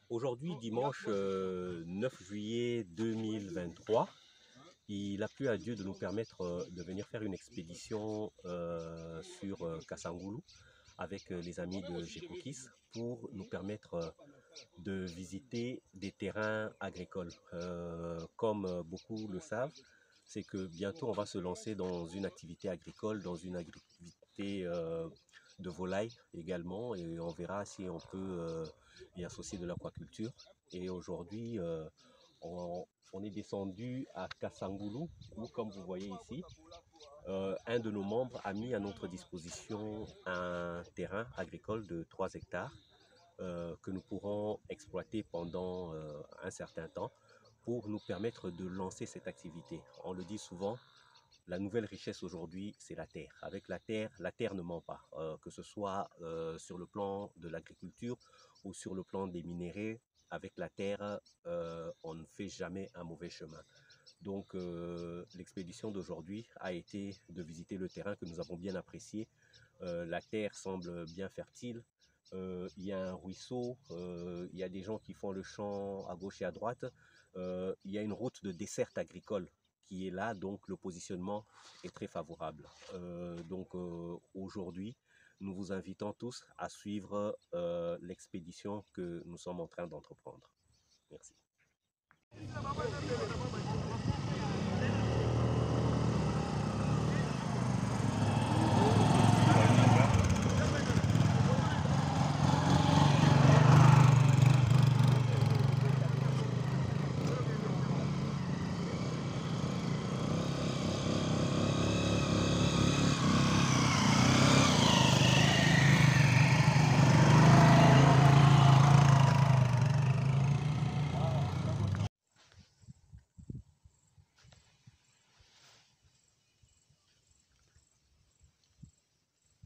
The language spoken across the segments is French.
Aujourd'hui, dimanche 9 juillet 2023, il a plu à Dieu de nous permettre de venir faire une expédition sur Kassangoulou avec les amis de Gécokis pour nous permettre de visiter des terrains agricoles. Comme beaucoup le savent, c'est que bientôt on va se lancer dans une activité agricole, dans une activité de volaille également, et on verra si on peut y associer de l'aquaculture. Et aujourd'hui, on est descendu à Kassangoulou, où, comme vous voyez ici, un de nos membres a mis à notre disposition un terrain agricole de 3 hectares que nous pourrons exploiter pendant un certain temps pour nous permettre de lancer cette activité. On le dit souvent, la nouvelle richesse aujourd'hui, c'est la terre. Avec la terre ne ment pas, que ce soit sur le plan de l'agriculture ou sur le plan des minéraux. Avec la terre, on ne fait jamais un mauvais chemin. Donc l'expédition d'aujourd'hui a été de visiter le terrain que nous avons bien apprécié. La terre semble bien fertile. Il y a un ruisseau, il y a des gens qui font le champ à gauche et à droite. Il y a une route de desserte agricole qui est là, donc le positionnement est très favorable. Aujourd'hui, nous vous invitons tous à suivre l'expédition que nous sommes en train d'entreprendre. Merci.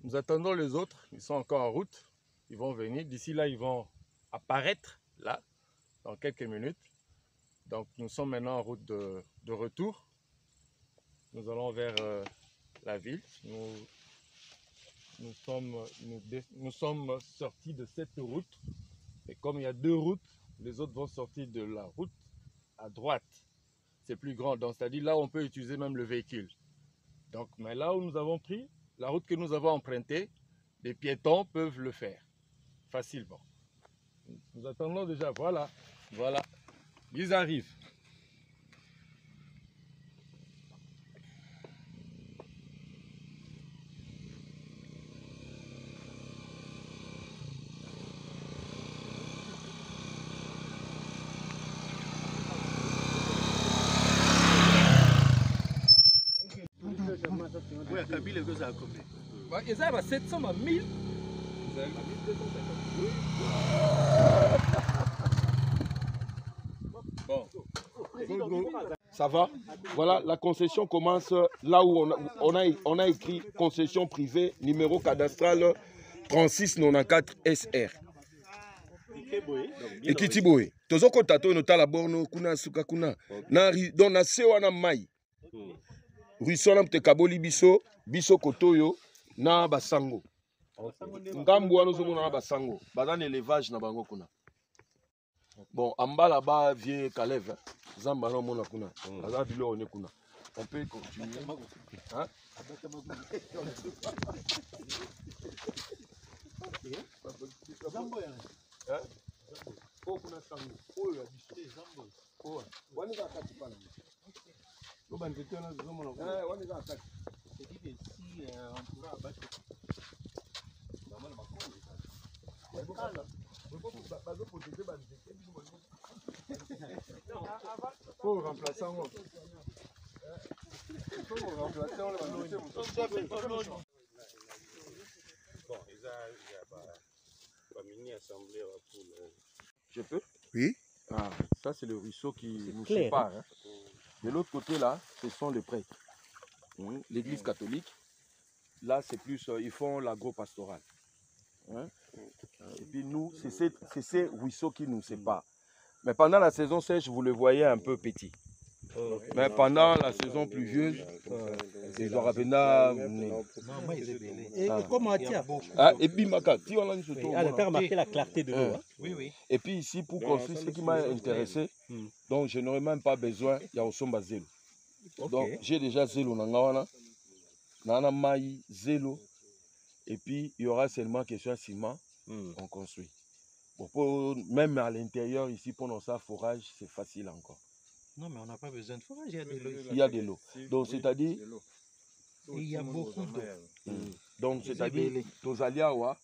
Nous attendons les autres, ils sont encore en route, ils vont venir. D'ici là, ils vont apparaître, là, dans quelques minutes. Donc nous sommes maintenant en route de retour. Nous allons vers la ville. Nous sommes sortis de cette route. Et comme il y a deux routes, les autres vont sortir de la route à droite. C'est plus grand, donc c'est-à-dire là, on peut utiliser même le véhicule. Donc, mais là où nous avons pris, la route que nous avons empruntée, les piétons peuvent le faire facilement. Nous attendons déjà, voilà, ils arrivent. Oui, Kabila, que ça a combien? Ils arrivent à 700, à 1000. Bon. Ça va? Voilà, la concession commence là où on a écrit concession privée, numéro cadastral 3694 SR. Ekiti boye. Tozoko tato no tala borno kuna suka kuna. Na don na se wana mai. Ruisseau na mtekaboli biso, biso kotoyo na basango. Ngambu wana ozomona na basango. Baza na élevage na bango kuna. Bon, ambala ba vie Kaleve. Zamba na mona kuna. Baza bilo one kuna. On peut continuer. Hein? Kuna sango. Oyo ya biso. Zambo. Oyo. Wani za kati pana. Wani za kati. C'est-à-dire si on pourra abattre. Faut remplacer en haut. Je peux? Oui. Ah, ça c'est le ruisseau qui nous sépare. Hein. De l'autre côté là, ce sont les prêtres. L'église catholique. Là c'est plus, ils font l'agro-pastoral. Hein? Et puis nous, c'est ces ruisseaux qui nous séparent. Mais pendant la saison sèche, vous le voyez un peu petit. Mais pendant la saison pluvieuse, ils ont rappelé. Et comment tiens? Et puis, elle a remarqué la clarté de l'eau. Oui. Et puis ici, pour construire, ce qui m'a intéressé, donc je n'aurais même pas besoin, il y a Osomba Zélo. Donc j'ai déjà Zélo Nangawana, Nana Maï, Zélo, et puis il y aura seulement question ciment, on construit. Bon, même à l'intérieur, ici, pendant ça, forage, c'est facile encore. Non, mais on n'a pas besoin de forage, il y a de l'eau. Il y a de l'eau. Donc c'est-à-dire... Il y a beaucoup d'eau. Donc c'est-à-dire, Tozaliawa,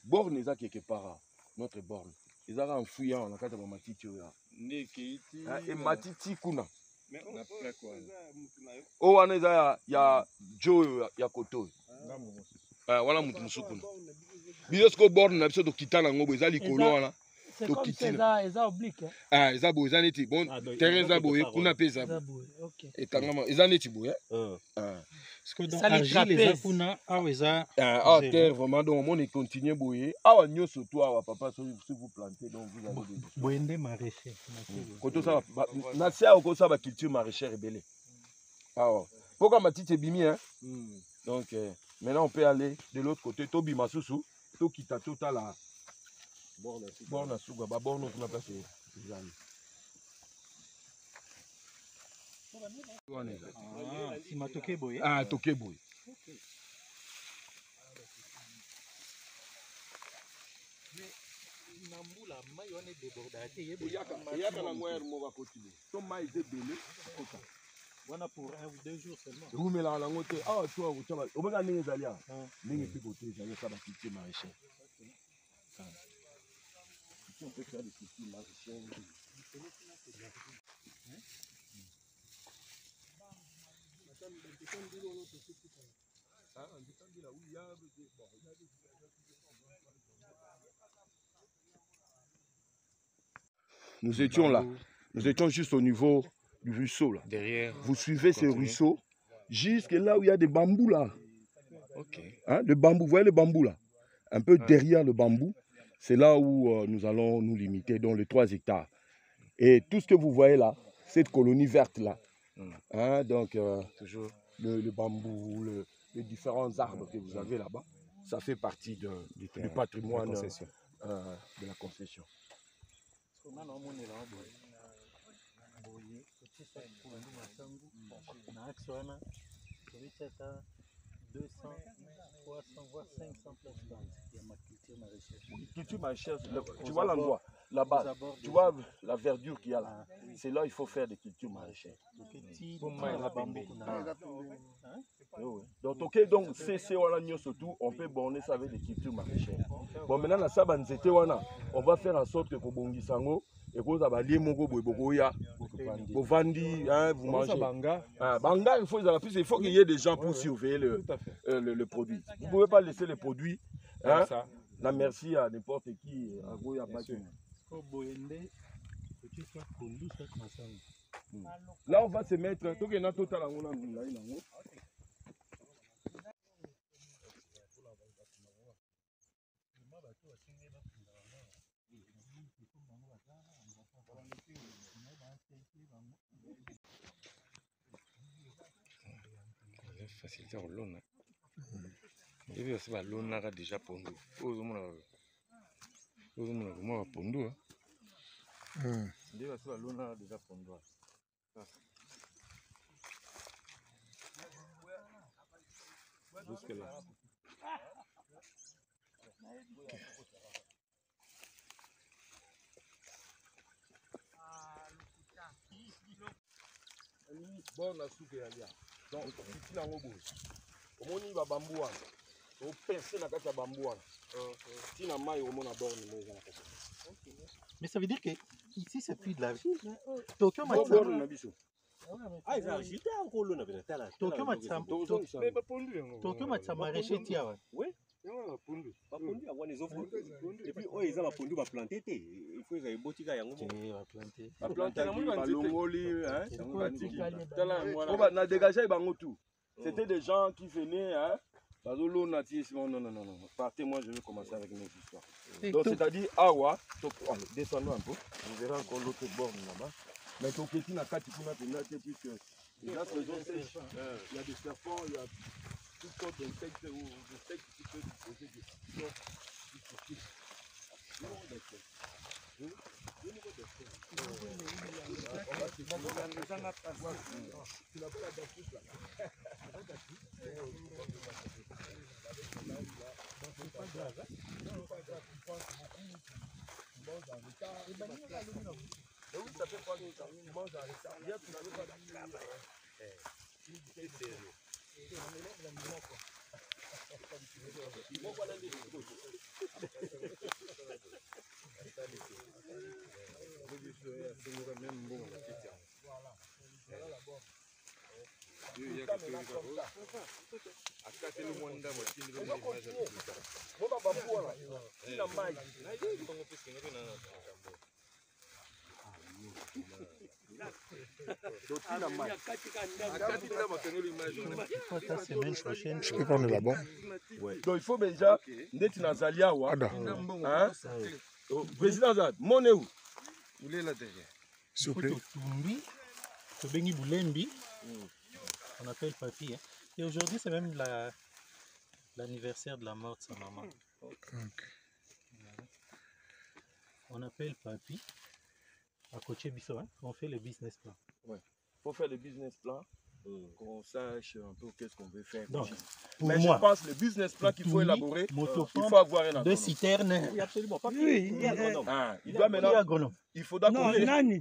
borne est quelque part, notre borne. Ils ont un fouillant, on a quatre matiti. Et matiti kuna. Oh, il y a Joe, il y a Koto. Voilà mon soukuna. Biosco borne, n'a pas de kitana ngobo, ils ont les colons. C'est comme ça, ils ont oblique. Ah, ils ont beau, ils ont été bon. Terrain boye, kuna pesa. Et tangama, ils ont été boye. Parce que dans l'argile, les akuna, terre vraiment, donc on est continué boye. Ah, on y surtout, papa, si vous plantez, donc vous avez des. Boende maraîcher. Quand ça, Nassia au ça va culture maraîchère rebelle. Ah, pourquoi ma petite est bimi, hein? Donc maintenant on peut aller de l'autre côté. Tobi Masusu, Tokita total là. Borne à Souga, borne on a passé. Si ma toke boy. Ah, toke boy. Nambula mai on est débordé. Il y a un moyen de m'avoir continué. Ton maïs est belé. Voilà pour 1 ou 2 jours seulement. Vous mettez la langue. Ah, toi, vous avez. On va gagner les alliés. Les picotés, j'allais faire la culture maraîchère. On peut faire des cultures maraîchères. Nous étions là. Nous étions juste au niveau du ruisseau là. Derrière. Vous suivez ces ruisseaux jusque là où il y a des bambous là. Ok. Hein, le bambou, vous voyez le bambou là? Un peu derrière le bambou, c'est là où nous allons nous limiter, dans les 3 hectares. Et tout ce que vous voyez là, cette colonie verte là, hein, donc toujours le bambou, les différents arbres que vous avez là-bas, ça fait partie du patrimoine de la concession. Culture maraîchère, tu vois l'endroit, là-bas, tu vois la verdure qu'il y a là. C'est là qu'il faut faire des cultures maraîchères. Donc, c'est surtout, on peut borner ça avec des cultures maraîchères. Bon, maintenant, la sabanzete, on va faire en sorte que Kobongi Sango, et que vous avez vous vendez, vous mangez. Banga, il faut qu'il y ait des gens pour surveiller le produit. Vous ne pouvez pas laisser le produit. Hein? La merci à n'importe qui. Là, on va se mettre. Facilité en l'eau. Et puis, c'est pas l'eau n'a déjà pondu. Moi, pondu. C'est pas l'eau n'a déjà pondu. Jusque là. Bon, la soupe est allée. Donc, c'est un robot. Comment on y va bambou? On perce la carte à bambou. Si la maille, on a borné. Mais ça veut dire que ici, c'est plus de la ville. Tokyo m'a Ah, ils ont agité encore l'eau. Tokyo m'a maraîcher tia. Oui. Pas pondu, avoir les offres. Et puis, ils ont pondu, va planter. Il faut qu'ils botti à yango. Va planter, va longoli, hein. On a dégagé bangotou. C'était des gens qui venaient, hein. Non. Partez, moi je vais commencer avec mes histoires. Donc, c'est-à-dire, Awa, descendons un peu. Vous verrez encore l'autre bord là-bas. Mais ton petit n'a qu'à tu peux mettre puisque déjà saison sèche, il y a des serpents, il y a toutes sortes d'insectes ou d'insectes qui peuvent poser des questions. Oui, ça fait pas longtemps. Tu manges en retard. Hier, tu n'avais pas de c'est sérieux. Semaine prochaine. Je peux prendre là-bas. Ouais. Donc il faut déjà d'être dans Zalia. Hein? Président Zad, mon est où? Vous êtes là derrière. S'il vous plaît. Bengi Boulembi. On appelle papy. Hein. Et aujourd'hui, c'est même l'anniversaire de la mort de sa maman. Okay. On appelle papy. À côté Bisso, hein. On fait le business plan. Ouais. Il faut faire le business plan. Qu'on sache un peu qu'est-ce qu'on veut faire. Donc, mais moi, je pense le business plan qu'il faut élaborer, il faut avoir un agronome. Deux citernes. Oui, absolument. Pas Oui, il doit maintenant. Agronome. Il faudra qu'on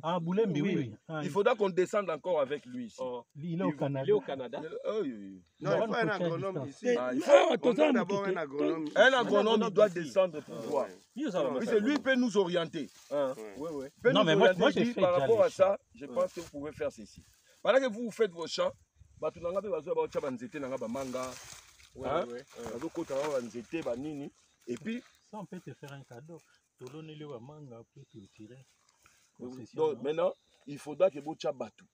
Ah, Boulembi, oui. il faudra qu'on descende encore avec lui ici. Il est au Canada. Il est au Canada. Non, il faut un agronome ici. Il faut d'abord un agronome. un agronome, il doit descendre pour voir. Puisque lui peut nous orienter. Non, mais moi j'ai fait par rapport à ça, je Ouais. pense que vous pouvez faire ceci. Pendant que vous faites vos champs, bato nanga pe bazo ba chaba nzete nanga ba manga. Bazo kota ba nzete ba nini. Et puis ça on peut te faire un cadeau. Tolone le manga pour te tirer. donc maintenant, il faudra que vous chaba batou.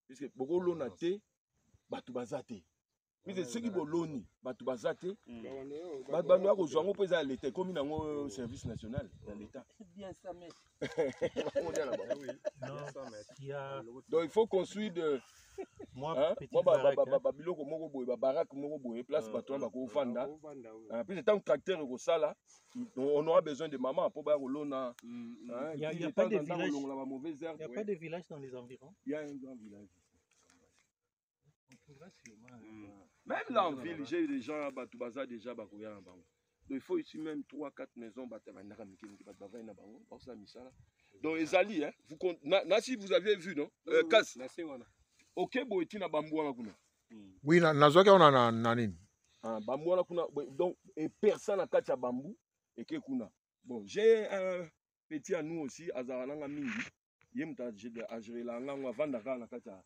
Puisque beaucoup lona te batou bazate. Puisque ceux qui boloni batou bazate, batou ba ko zwango pe za l'état comme nango service national dans l'état. C'est bien ça, mais. Donc il faut construire de moi petit biloko moko boye ba baraque moko boye place bato ba ko fanda. Puis tant tracteur ko sala, on aura besoin de maman pour ba kolona. Il y a pas de village. Il y a pas de village dans les environs. Il y a un grand village. Même là en ville, j'ai des gens bato baza déjà ba koya na bango. Donc il faut ici même 3-4 maisons bato ba naka miki bato ba na bango, ba ça misala. Donc ezali hein, vous si vous avez vu non, casse. OK boyti na bambu wana kuna. Oui, nazoka on na nini? Ah bambu wana kuna donc et personne na kati ya bambu et que kuna. Bon, j'ai un petit à nous aussi azara nga mingi. Yemta a gérer la ngwa vanda kana kati ya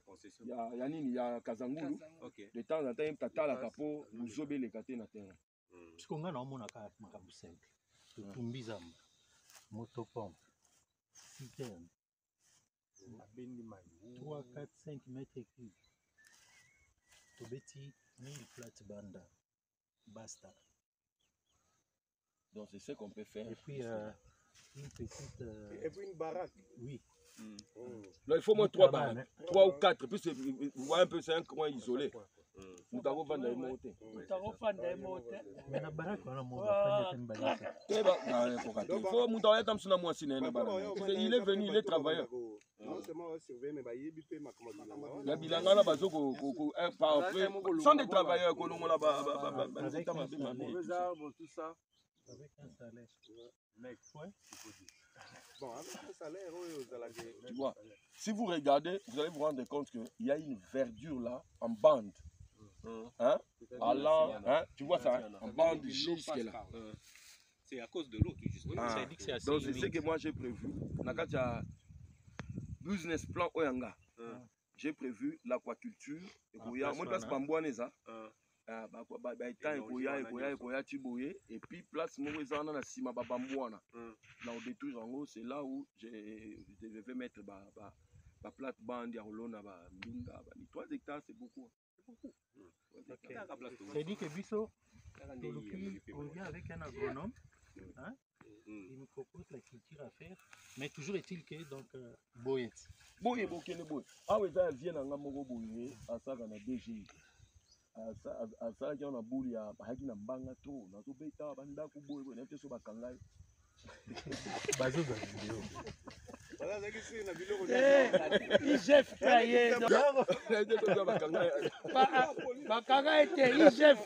concession. Ya nini ya Kazangulu. De temps en temps yemta tala kapo uzobe le kate na terrain. Parce qu'on a na ka makabu simple. Tumbi zamba. Moto pompe. Citerne. 3, 4, 5 mètres cubes. Tobeti 1000 plates banda. Basta. Donc c'est ce qu'on peut faire. Et puis une petite. Et puis une baraque. Oui. Là, il faut moins 3 baraques. 3 ou 4. Puis vous voyez un peu, c'est un coin isolé. Nous avons vendu des montées. Mais la baraque, on a mon enfant. Il faut monter comme ça, moi, si il est venu, il est travailleur. La bilanga, sont des travailleurs. Avec un salaire. Mec, bon, avec un salaire, tu vois, si vous regardez, vous allez vous rendre compte qu'il y a une verdure là, en bande. Hein? Allant, hein? Tu vois ça, hein? En bande jusque là. C'est à cause de l'eau, justement. Ça dit que c'est assez donc c'est humide. ce que moi j'ai prévu. Dans business plan Oyanga, j'ai prévu l'aquaculture. Et place Bambouaneza. Et puis place Mouezana na Sima Babambouana. Là au détour en haut, c'est là où je vais mettre ma plate bande à Rolona, 3 hectares, c'est beaucoup. C'est dit que Bisso, on vient avec un agronome. Hein? Il me propose la culture à faire. Mais toujours est-il que, donc, Boyet. Boye bokene boye. Ah oui, ça vient dans moko boye, asaka na DG. Asaka na buli ya bahaki na mbanga to, na to beta banda ku boye boye, nete so bakanga. Bazo za vidéo. Voilà, ça qui c'est na biloko. IGF traye. Nete so bakanga. Bakanga ete IGF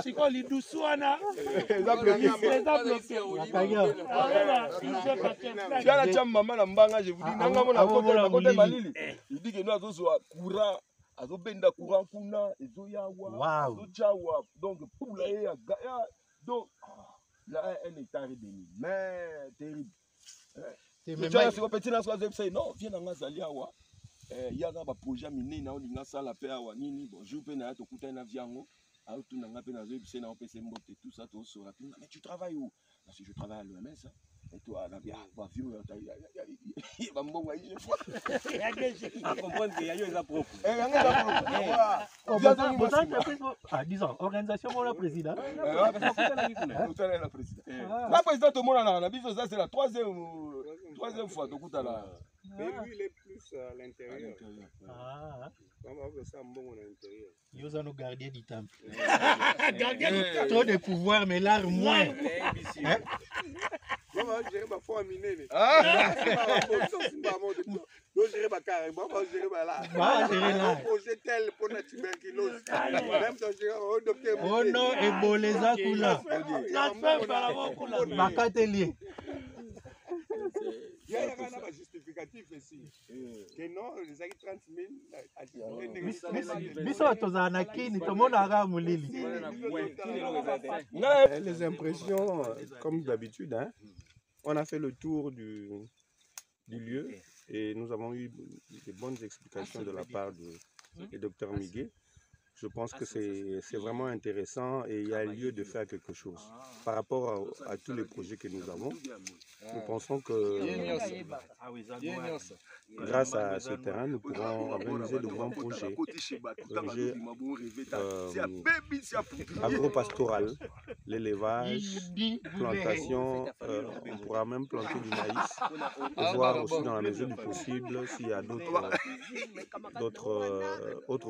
siko lidusu wana. Tiana cha mama na mbanga, je vous dis nanga mona côté malili. Il dit que nous azo so courant, azo benda courant kuna, ezo yawa, ezo chawa. Donc pour la ya donc là un hectare et demi. Mais terrible. Tu as ce petit na so non, viens nga zali awa. Ya ga ba projet miné na olinga sala pe awa nini bonjour pe na to kuta na viango. Alors tout n'a pas na OPC mbote tout ça tout sera tout. Mais tu travailles où? Parce que je travaille à l'OMS. Et toi là bien va vivre il va m'envoyer une fois. À comprendre qu'il y a eu des propres. Ah, disons, organisation pour le président. La présidente au monde la biso ça c'est la troisième fois donc tout là. Mais lui il est plus à l'intérieur. Ah. On va faire ça bon à l'intérieur. Ils ont nos gardiens du temple. Trop de pouvoir mais l'art moins. On va gérer ma foi minée. Ah. On gérer ma carrière, on va gérer ma là. Va gérer là. Projet tel pour la tuberculose. Même si on gère au docteur. Oh non, Ebola Kula. La femme par la mort Kula. Makatelier. Il y a un justificatif ici. Que non, les acquis 30 000. Biso tozanaki ni tomona ga mulili. Les impressions, comme d'habitude, hein, on a fait le tour du lieu et nous avons eu de bonnes explications de la part du docteur Miguel. Je pense que c'est vraiment intéressant et il y a lieu de faire quelque chose. Par rapport à tous les projets que nous avons, nous pensons que grâce à ce terrain, nous pourrons organiser de grands projets agro-pastoral, l'élevage, plantation, on pourra même planter du maïs, et voir aussi dans la mesure du possible s'il y a d'autres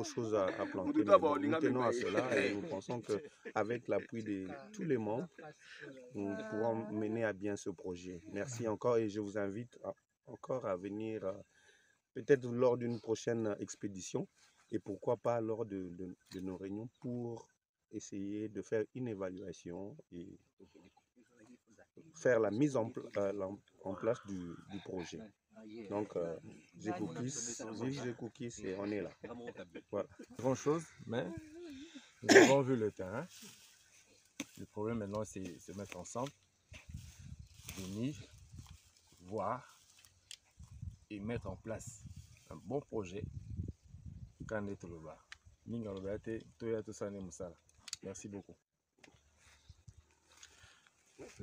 choses à planter. Mais nous tenons à cela et nous pensons qu'avec l'appui de tous les membres, nous pourrons mener à bien ce projet. Merci encore et je vous invite encore à venir peut-être lors d'une prochaine expédition et pourquoi pas lors de nos réunions pour essayer de faire une évaluation et faire la mise en place du projet. Donc, vive Cookies et on est là. Voilà. Grand chose, mais nous avons vu le terrain. Le problème maintenant, c'est de se mettre ensemble, venir, voir et mettre en place un bon projet. Merci beaucoup.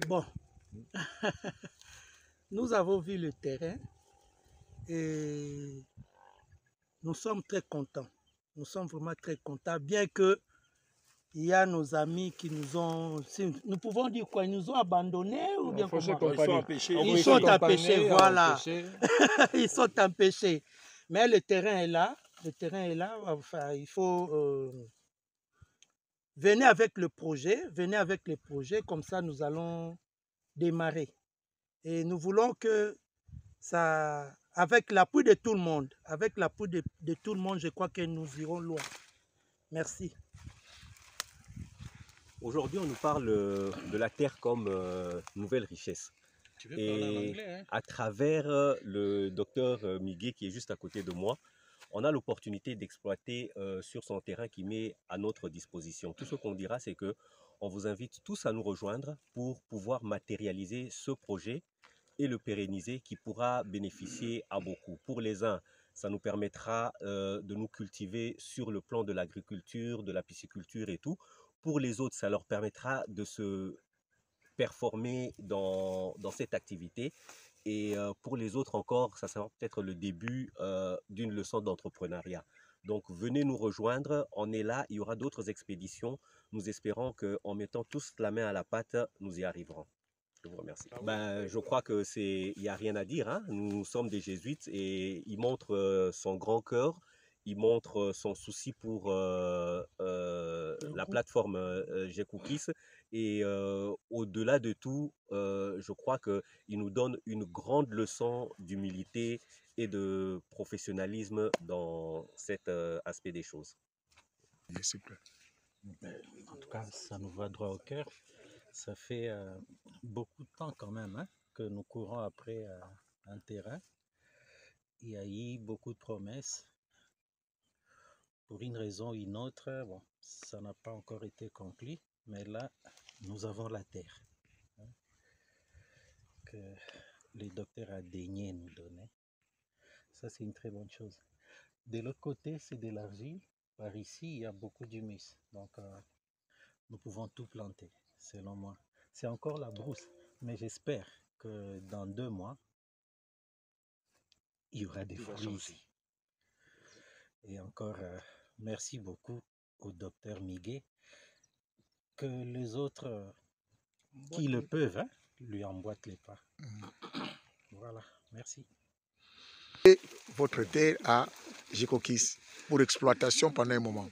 Bon, nous avons vu le terrain et nous sommes très contents. Nous sommes vraiment très contents, bien que il y a nos amis qui nous ont... Nous pouvons dire quoi? Ils nous ont abandonnés ou bien comment? Ils sont empêchés. Ils sont empêchés, voilà. Ils sont empêchés. Mais le terrain est là. Le terrain est là. Enfin, il faut... venez avec le projet. Venez avec le projet. Comme ça, nous allons démarrer. Et nous voulons que ça... Avec l'appui de tout le monde, je crois que nous irons loin. Merci. Aujourd'hui, on nous parle de la terre comme nouvelle richesse. Tu veux parler en anglais, hein? À travers le docteur Miguel qui est juste à côté de moi, on a l'opportunité d'exploiter sur son terrain qui met à notre disposition. Tout ce qu'on dira, c'est que on vous invite tous à nous rejoindre pour pouvoir matérialiser ce projet et le pérenniser qui pourra bénéficier à beaucoup. Pour les uns, ça nous permettra de nous cultiver sur le plan de l'agriculture, de la pisciculture et tout. Pour les autres, ça leur permettra de se performer dans cette activité. Et pour les autres encore, ça sera peut-être le début d'une leçon d'entrepreneuriat. Donc venez nous rejoindre, on est là, il y aura d'autres expéditions. Nous espérons qu'en mettant tous la main à la pâte, nous y arriverons. Je vous remercie. Ben, je crois que il n'y a rien à dire, hein. Nous sommes des jésuites et il montre son grand cœur, il montre son souci pour la plateforme GCookies et au-delà de tout, je crois qu'il nous donne une grande leçon d'humilité et de professionnalisme dans cet aspect des choses. En tout cas, ça nous va droit au cœur. Ça fait beaucoup de temps quand même, hein, que nous courons après un terrain. Il y a eu beaucoup de promesses. Pour une raison ou une autre, bon, ça n'a pas encore été conclu, mais là, nous avons la terre, hein, que le docteur a daigné nous donner. Ça, c'est une très bonne chose. De l'autre côté, c'est de l'argile. Par ici, il y a beaucoup d'humus. Donc, nous pouvons tout planter, selon moi. C'est encore la brousse, mais j'espère que dans 2 mois, il y aura des fruits ici. Et encore, merci beaucoup au docteur Miguet, que les autres qui le peuvent, hein, lui emboîtent les pas. Voilà, merci. Et votre terre à GCookies pour exploitation pendant un moment.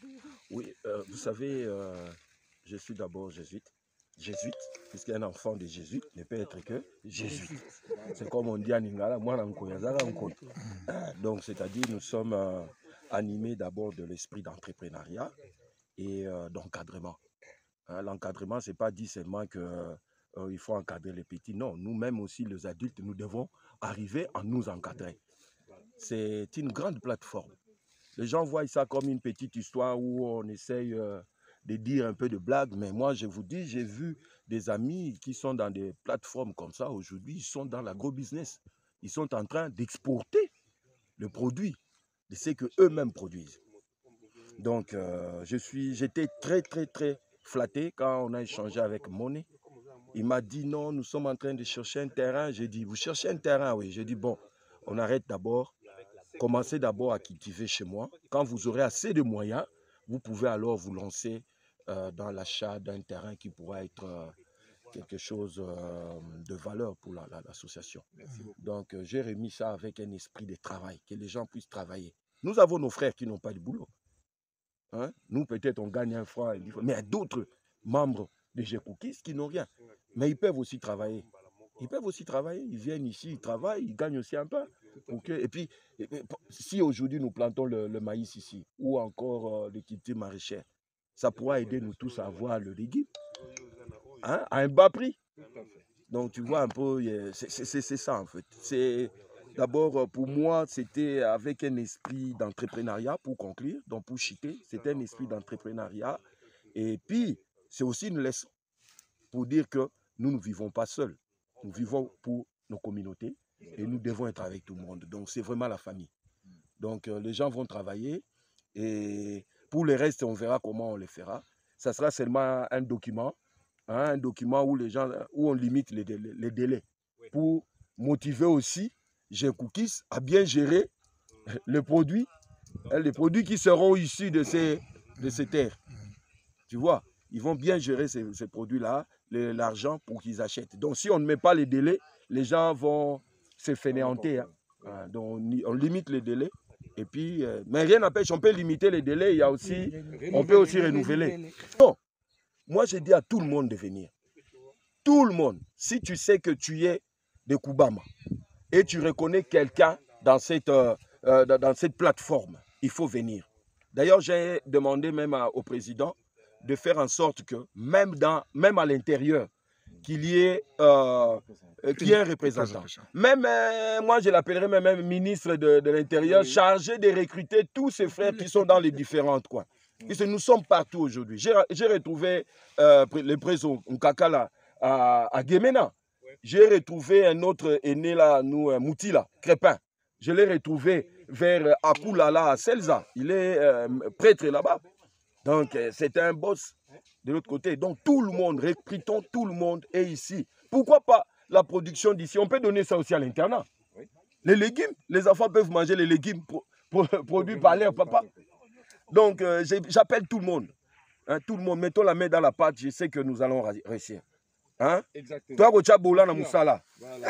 Oui, vous savez, je suis d'abord jésuite, puisqu'un enfant de jésuite ne peut être que jésuite. C'est comme on dit en Lingala, moi, donc, c'est-à-dire, nous sommes animés d'abord de l'esprit d'entrepreneuriat et d'encadrement. Hein, l'encadrement, ce n'est pas dit seulement qu'il faut encadrer les petits. Non, nous-mêmes aussi, les adultes, nous devons arriver à nous encadrer. C'est une grande plateforme. Les gens voient ça comme une petite histoire où on essaye de dire un peu de blague, mais moi je vous dis, j'ai vu des amis qui sont dans des plateformes comme ça aujourd'hui, ils sont dans l'agro-business. Ils sont en train d'exporter le produit de ce qu'eux-mêmes produisent. Donc j'étais très flatté quand on a échangé avec Monet. Il m'a dit non, nous sommes en train de chercher un terrain. J'ai dit, vous cherchez un terrain? Oui. J'ai dit, bon, on arrête d'abord. Commencez d'abord à cultiver chez moi. Quand vous aurez assez de moyens, vous pouvez alors vous lancer dans l'achat d'un terrain qui pourra être quelque chose de valeur pour l'association. Donc, j'ai remis ça avec un esprit de travail, que les gens puissent travailler. Nous avons nos frères qui n'ont pas de boulot. Hein? Nous, peut-être, on gagne un franc, mais il y a d'autres membres de GCookies qui n'ont rien. Mais ils peuvent aussi travailler. Ils peuvent aussi travailler. Ils viennent ici, ils travaillent, ils gagnent aussi un peu. Okay. Et puis, si aujourd'hui nous plantons le maïs ici, ou encore les cultures maraîchères, ça pourra aider nous tous à avoir le légume, hein, à un bas prix. Donc tu vois un peu, c'est ça en fait. D'abord, pour moi, c'était avec un esprit d'entrepreneuriat, pour conclure, donc pour chiter, c'était un esprit d'entrepreneuriat. Et puis, c'est aussi une leçon pour dire que nous ne vivons pas seuls. Nous vivons pour nos communautés. Et nous devons être avec tout le monde. Donc, c'est vraiment la famille. Donc, les gens vont travailler. Et pour le reste, on verra comment on le fera. Ça sera seulement un document. Hein, un document où, où on limite les délais. Pour motiver aussi GCookies à bien gérer les produits qui seront issus de ces terres. Tu vois, ils vont bien gérer ces produits-là, l'argent pour qu'ils achètent. Donc, si on ne met pas les délais, les gens vont se fainéanter. Hein. Donc, on limite les délais. Et puis, mais rien n'empêche, on peut limiter les délais. Il y a aussi, on peut aussi renouveler. Donc, moi, je dis à tout le monde de venir. Tout le monde. Si tu sais que tu es de Koubama et tu reconnais quelqu'un dans cette plateforme, il faut venir. D'ailleurs, j'ai demandé même au président de faire en sorte que, même à l'intérieur, qu'il y ait un représentant. Même, moi, je l'appellerai même ministre de l'Intérieur, chargé de recruter tous ces frères qui sont dans les différentes coins. Puisque nous sommes partout aujourd'hui. J'ai retrouvé le président Nkakala à Guémena. J'ai retrouvé un autre aîné là, Moutila, Crépin. Je l'ai retrouvé vers Akoulala à Selza. Il est prêtre là-bas. Donc, c'est un boss de l'autre côté. Donc, tout le monde, recrutons tout le monde est ici. Pourquoi pas la production d'ici? On peut donner ça aussi à l'internat. Les légumes, les enfants peuvent manger les légumes produits par leur papa. Donc, j'appelle tout le monde. Hein, tout le monde, mettons la main dans la pâte, je sais que nous allons réussir. Hein? Exactement. Toi, tu as boula na musala. Voilà.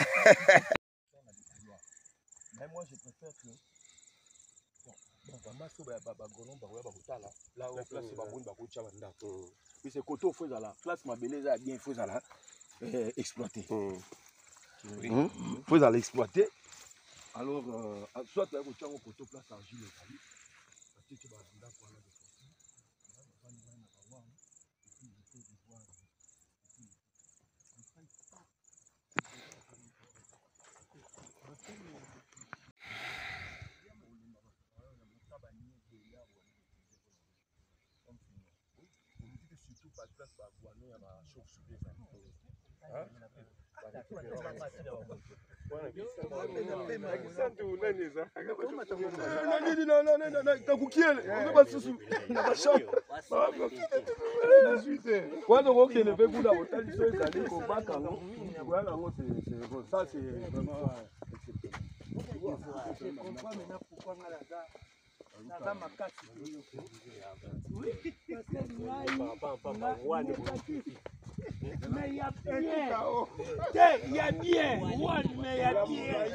Mais moi, je préfère que. Là, on place puis c'est côté faut la place ma belle bien il faut la exploiter. Faut la exploiter. Alors soit tu as un côté place argile Mais il y a bien, mais il y a bien, mais il y a bien.